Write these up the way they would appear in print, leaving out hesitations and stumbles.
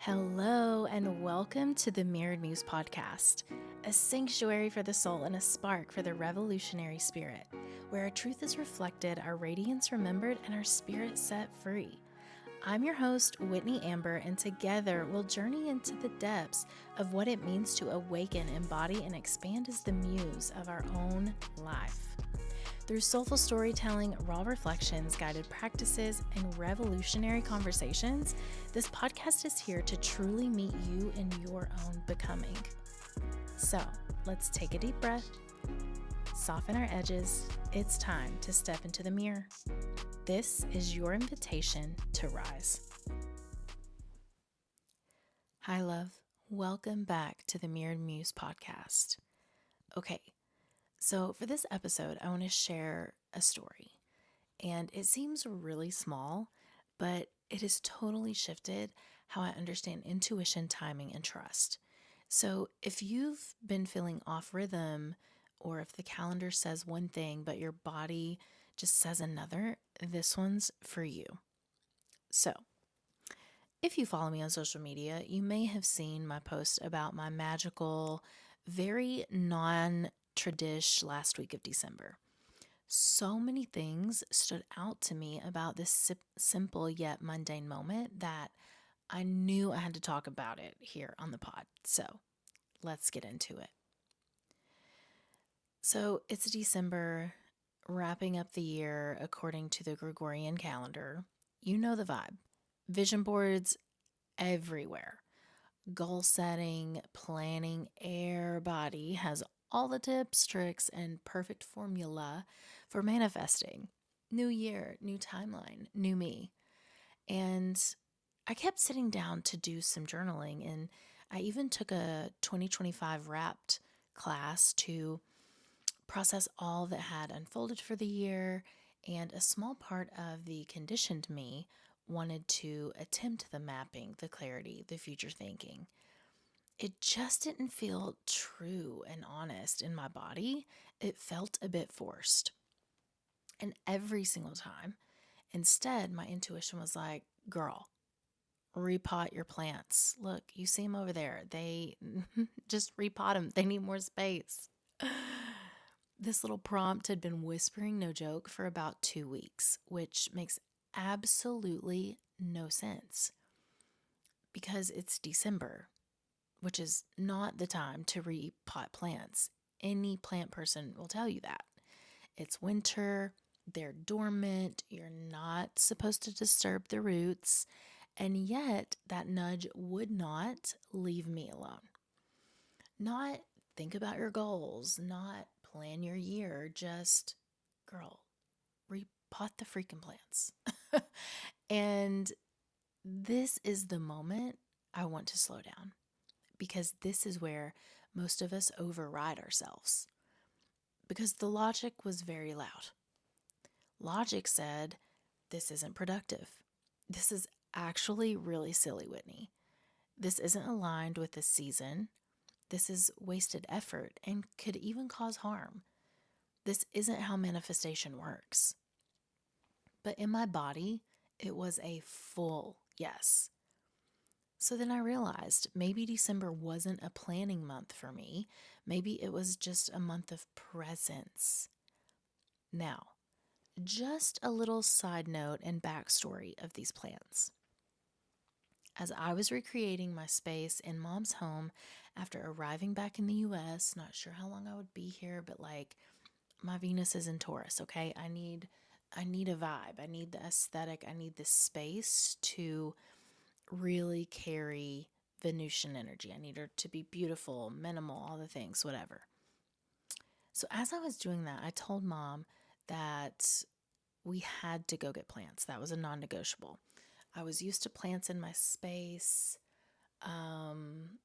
Hello, and welcome to the Mirrored Muse podcast, a sanctuary for the soul and a spark for the revolutionary spirit, where our truth is reflected, our radiance remembered, and our spirit set free. I'm your host, Whitney Amber, and together we'll journey into the depths of what it means to awaken, embody, and expand as the muse of our own life. Through soulful storytelling, raw reflections, guided practices, and revolutionary conversations, this podcast is here to truly meet you in your own becoming. So, let's take a deep breath, soften our edges. It's time to step into the mirror. This is your invitation to rise. Hi, love. Welcome back to the Mirrored Muse podcast. Okay. So for this episode, I want to share a story, and it seems really small, but it has totally shifted how I understand intuition, timing, and trust. So if you've been feeling off rhythm, or if the calendar says one thing, but your body just says another, this one's for you. So if you follow me on social media, you may have seen my post about my magical, very non-tradish last week of December. So many things stood out to me about this simple yet mundane moment that I knew I had to talk about it here on the pod. So let's get into it. So it's December, wrapping up the year according to the Gregorian calendar. You know the vibe. Vision boards everywhere. Goal setting, planning, everybody has all the tips, tricks, and perfect formula for manifesting. New year, new timeline, new me. And I kept sitting down to do some journaling, and I even took a 2025 wrapped class to process all that had unfolded for the year, and a small part of the conditioned me wanted to attempt the mapping, the clarity, the future thinking. It just didn't feel true and honest in my body. It felt a bit forced. And every single time, instead, my intuition was like, girl, repot your plants. Look, you see them over there. They just repot them. They need more space. This little prompt had been whispering, no joke, for about 2 weeks, which makes absolutely no sense because it's December, which is not the time to repot plants. Any plant person will tell you that. It's winter, they're dormant, you're not supposed to disturb the roots, and yet that nudge would not leave me alone. Not think about your goals, not plan your year, just, girl, repot the freaking plants. And this is the moment I want to slow down, because this is where most of us override ourselves. Because the logic was very loud. Logic said, this isn't productive. This is actually really silly, Whitney. This isn't aligned with the season. This is wasted effort and could even cause harm. This isn't how manifestation works. But in my body, it was a full yes. So then I realized maybe December wasn't a planning month for me. Maybe it was just a month of presence. Now, just a little side note and backstory of these plans. As I was recreating my space in Mom's home after arriving back in the US, not sure how long I would be here, but like my Venus is in Taurus, okay? I need a vibe. I need the aesthetic. I need the space to really carry Venusian energy. I need her to be beautiful, minimal, all the things, whatever. So as I was doing that, I told Mom that we had to go get plants. That was a non-negotiable. I was used to plants in my space.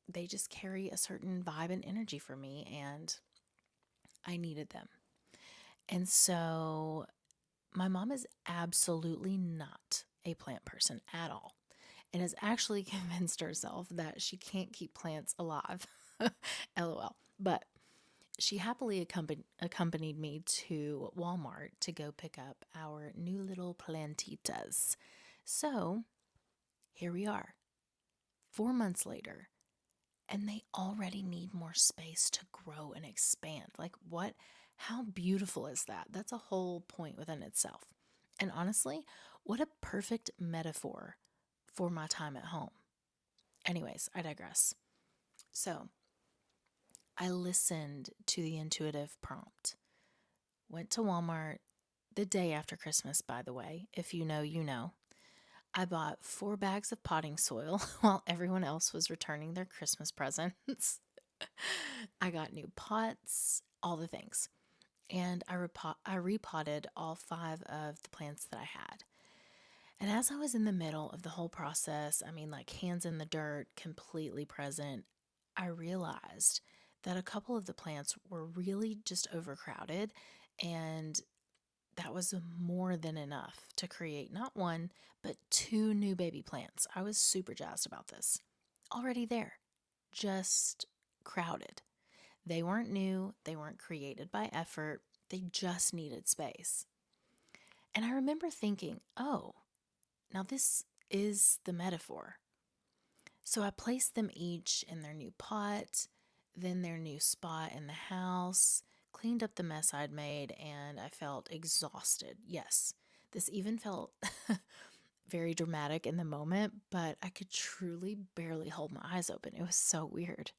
They just carry a certain vibe and energy for me, and I needed them. And so my mom is absolutely not a plant person at all, and has actually convinced herself that she can't keep plants alive. LOL. But she happily accompanied me to Walmart to go pick up our new little plantitas. So here we are, 4 months later, and they already need more space to grow and expand. Like, what? How beautiful is that? That's a whole point within itself. And honestly, what a perfect metaphor for my time at home. Anyways, I digress. So, I listened to the intuitive prompt, went to Walmart the day after Christmas, by the way. If you know, you know. I bought 4 bags of potting soil while everyone else was returning their Christmas presents. I got new pots, all the things. And I repotted all 5 of the plants that I had. And as I was in the middle of the whole process, I mean, like hands in the dirt, completely present, I realized that a couple of the plants were really just overcrowded. And that was more than enough to create not one, but 2 new baby plants. I was super jazzed about this. Already there, just crowded. They weren't new, they weren't created by effort, they just needed space. And I remember thinking, oh, now this is the metaphor. So I placed them each in their new pot, then their new spot in the house, cleaned up the mess I'd made, and I felt exhausted. Yes, this even felt very dramatic in the moment, but I could truly barely hold my eyes open. It was so weird.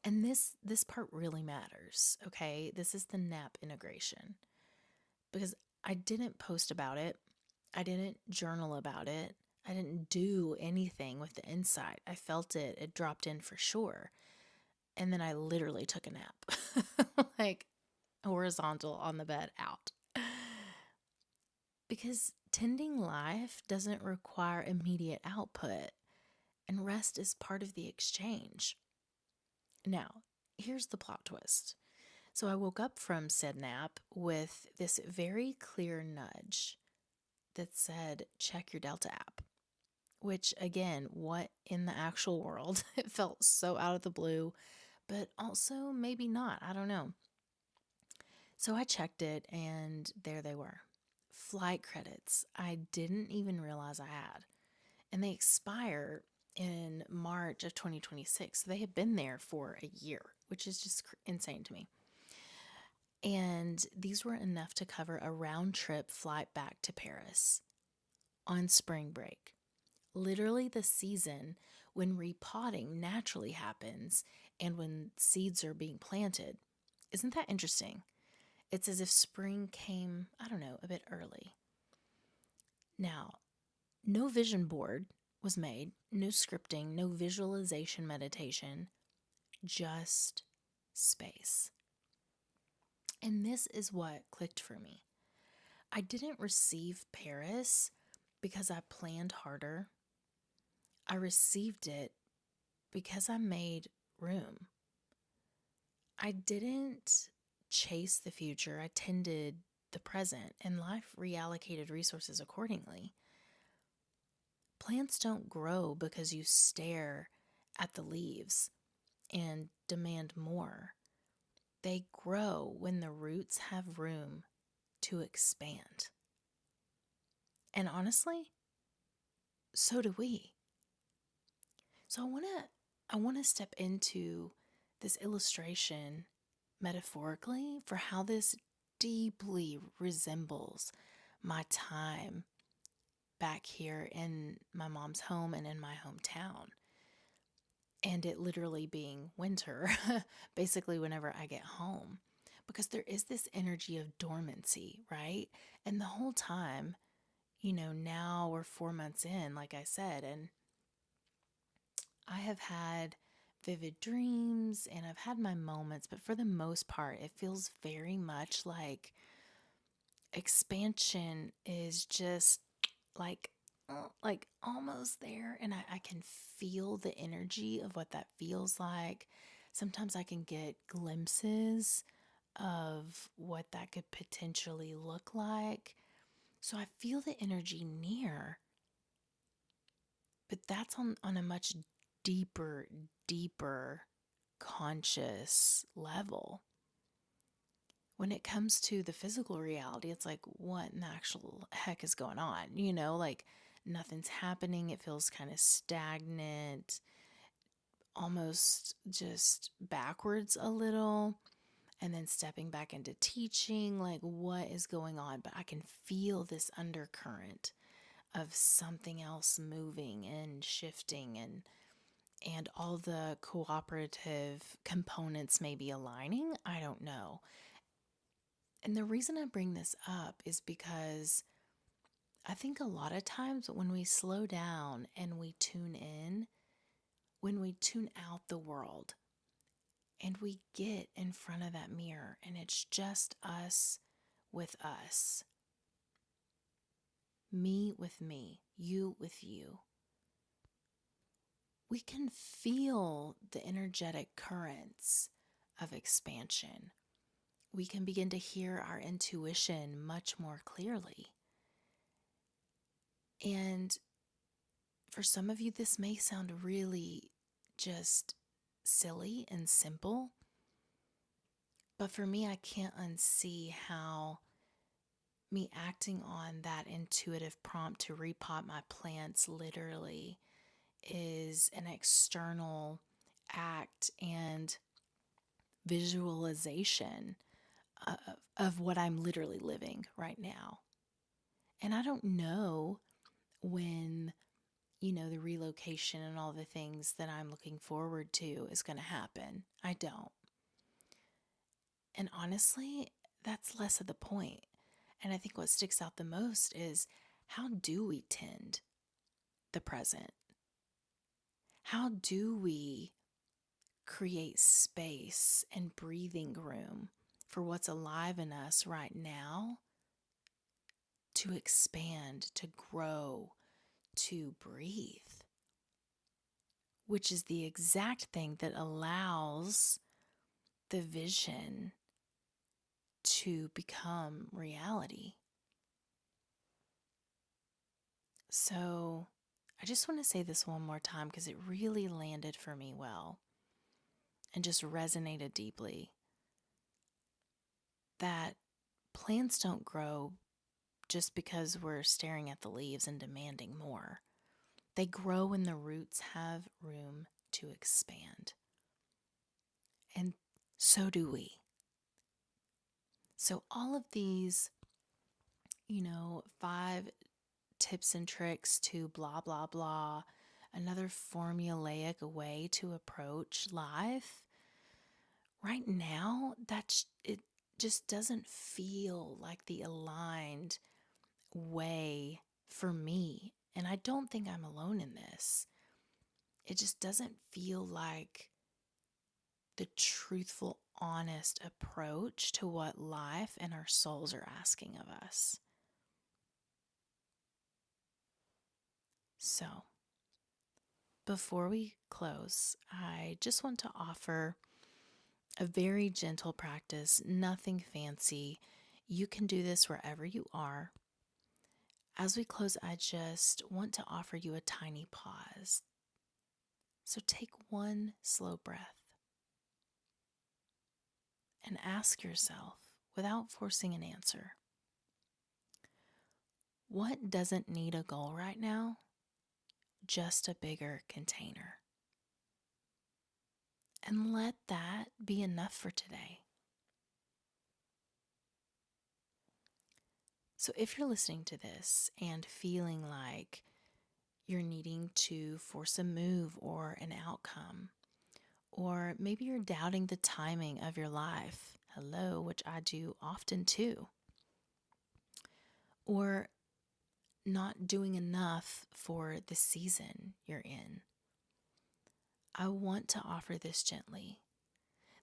And this part really matters, okay? This is the nap integration. Because I didn't post about it. I didn't journal about it. I didn't do anything with the insight. I felt it. It dropped in for sure. And then I literally took a nap, like horizontal on the bed out. Because tending life doesn't require immediate output, and rest is part of the exchange. Now, here's the plot twist. So I woke up from said nap with this very clear nudge that said, check your Delta app. Which, again, what in the actual world? It felt so out of the blue, but also maybe not. I don't know. So I checked it, and there they were. Flight credits I didn't even realize I had. And they expire in March of 2026. So they have been there for a year, which is just insane to me. And these were enough to cover a round trip flight back to Paris on spring break. Literally the season when repotting naturally happens and when seeds are being planted. Isn't that interesting? It's as if spring came, I don't know, a bit early. Now, no vision board was made, no scripting, no visualization meditation, just space. And this is what clicked for me. I didn't receive Paris because I planned harder. I received it because I made room. I didn't chase the future, I tended the present, and life reallocated resources accordingly. Plants don't grow because you stare at the leaves and demand more. They grow when the roots have room to expand. And honestly, so do we. So I want to step into this illustration metaphorically for how this deeply resembles my time back here in my mom's home and in my hometown. And it literally being winter, basically, whenever I get home. Because there is this energy of dormancy, right? And the whole time, now we're 4 months in, like I said, and I have had vivid dreams and I've had my moments, but for the most part, it feels very much like expansion is just like like almost there, and I can feel the energy of what that feels like. Sometimes I can get glimpses of what that could potentially look like. So I feel the energy near, but that's on a much deeper conscious level. When it comes to the physical reality, it's like, what in the actual heck is going on? Like nothing's happening. It feels kind of stagnant, almost just backwards a little, and then stepping back into teaching, like what is going on? But I can feel this undercurrent of something else moving and shifting, and all the cooperative components may be aligning. I don't know. And the reason I bring this up is because I think a lot of times when we slow down and we tune in, when we tune out the world and we get in front of that mirror and it's just us with us, me with me, you with you, we can feel the energetic currents of expansion. We can begin to hear our intuition much more clearly. And for some of you, this may sound really just silly and simple, but for me, I can't unsee how me acting on that intuitive prompt to repot my plants literally is an external act and visualization of what I'm literally living right now. And I don't know when, the relocation and all the things that I'm looking forward to is going to happen. I don't. And honestly, that's less of the point. And I think what sticks out the most is, how do we tend the present? How do we create space and breathing room for what's alive in us right now to expand, to grow, to breathe? Which is the exact thing that allows the vision to become reality. So I just want to say this one more time because it really landed for me well and just resonated deeply, that plants don't grow just because we're staring at the leaves and demanding more. They grow when the roots have room to expand. And so do we. So all of these, 5 tips and tricks to blah, blah, blah, another formulaic way to approach life, right now, it just doesn't feel like the aligned way for me. And I don't think I'm alone in this. It just doesn't feel like the truthful, honest approach to what life and our souls are asking of us. So, before we close, I just want to offer a very gentle practice, nothing fancy. You can do this wherever you are. As we close, I just want to offer you a tiny pause. So take one slow breath and ask yourself, without forcing an answer, what doesn't need a goal right now? Just a bigger container. And let that be enough for today. So if you're listening to this and feeling like you're needing to force a move or an outcome, or maybe you're doubting the timing of your life, hello, which I do often too, or not doing enough for the season you're in, I want to offer this gently.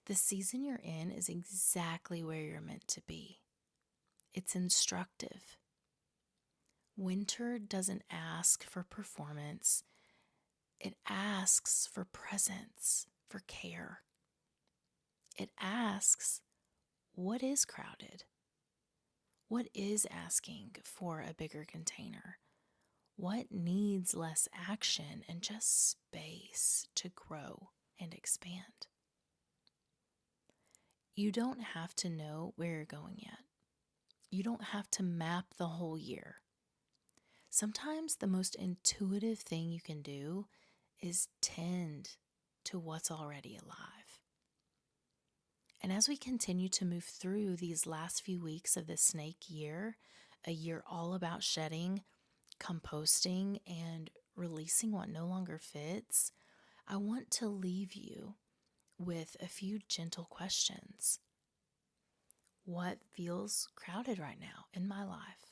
The season you're in is exactly where you're meant to be. It's instructive. Winter doesn't ask for performance. It asks for presence, for care. It asks, what is crowded? What is asking for a bigger container? What needs less action and just space to grow and expand? You don't have to know where you're going yet. You don't have to map the whole year. Sometimes the most intuitive thing you can do is tend to what's already alive. And as we continue to move through these last few weeks of the snake year, a year all about shedding, composting, and releasing what no longer fits, I want to leave you with a few gentle questions. What feels crowded right now in my life?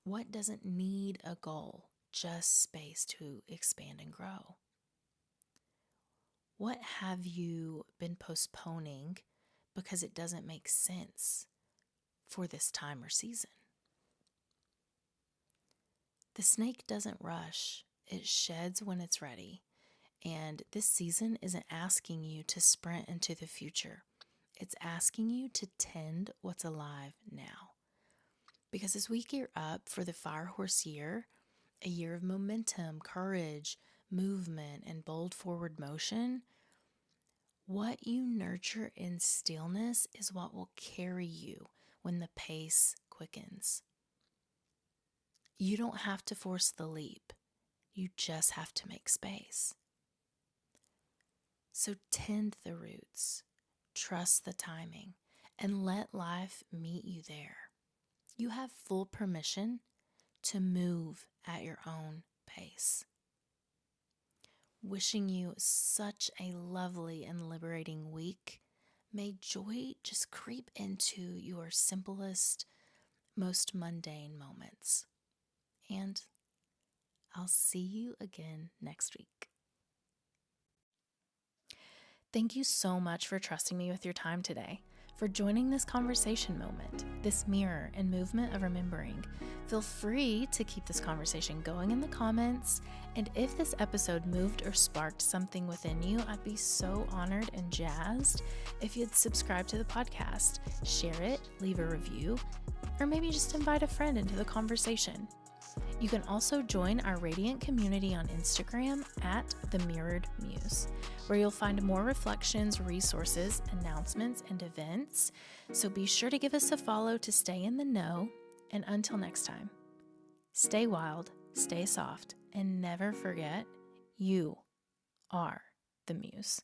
What doesn't need a goal, just space to expand and grow? What have you been postponing because it doesn't make sense for this time or season? The snake doesn't rush, it sheds when it's ready. And this season isn't asking you to sprint into the future. It's asking you to tend what's alive now. Because as we gear up for the Fire Horse year, a year of momentum, courage, movement, and bold forward motion, what you nurture in stillness is what will carry you when the pace quickens. You don't have to force the leap. You just have to make space. So tend the roots, trust the timing, and let life meet you there. You have full permission to move at your own pace. Wishing you such a lovely and liberating week. May joy just creep into your simplest, most mundane moments. And I'll see you again next week. Thank you so much for trusting me with your time today, for joining this conversation moment, this mirror and movement of remembering. Feel free to keep this conversation going in the comments, and if this episode moved or sparked something within you, I'd be so honored and jazzed if you'd subscribe to the podcast, share it, leave a review, or maybe just invite a friend into the conversation. You can also join our Radiant community on Instagram at the Mirrored Muse, where you'll find more reflections, resources, announcements, and events. So be sure to give us a follow to stay in the know. And until next time, stay wild, stay soft, and never forget you are the Muse.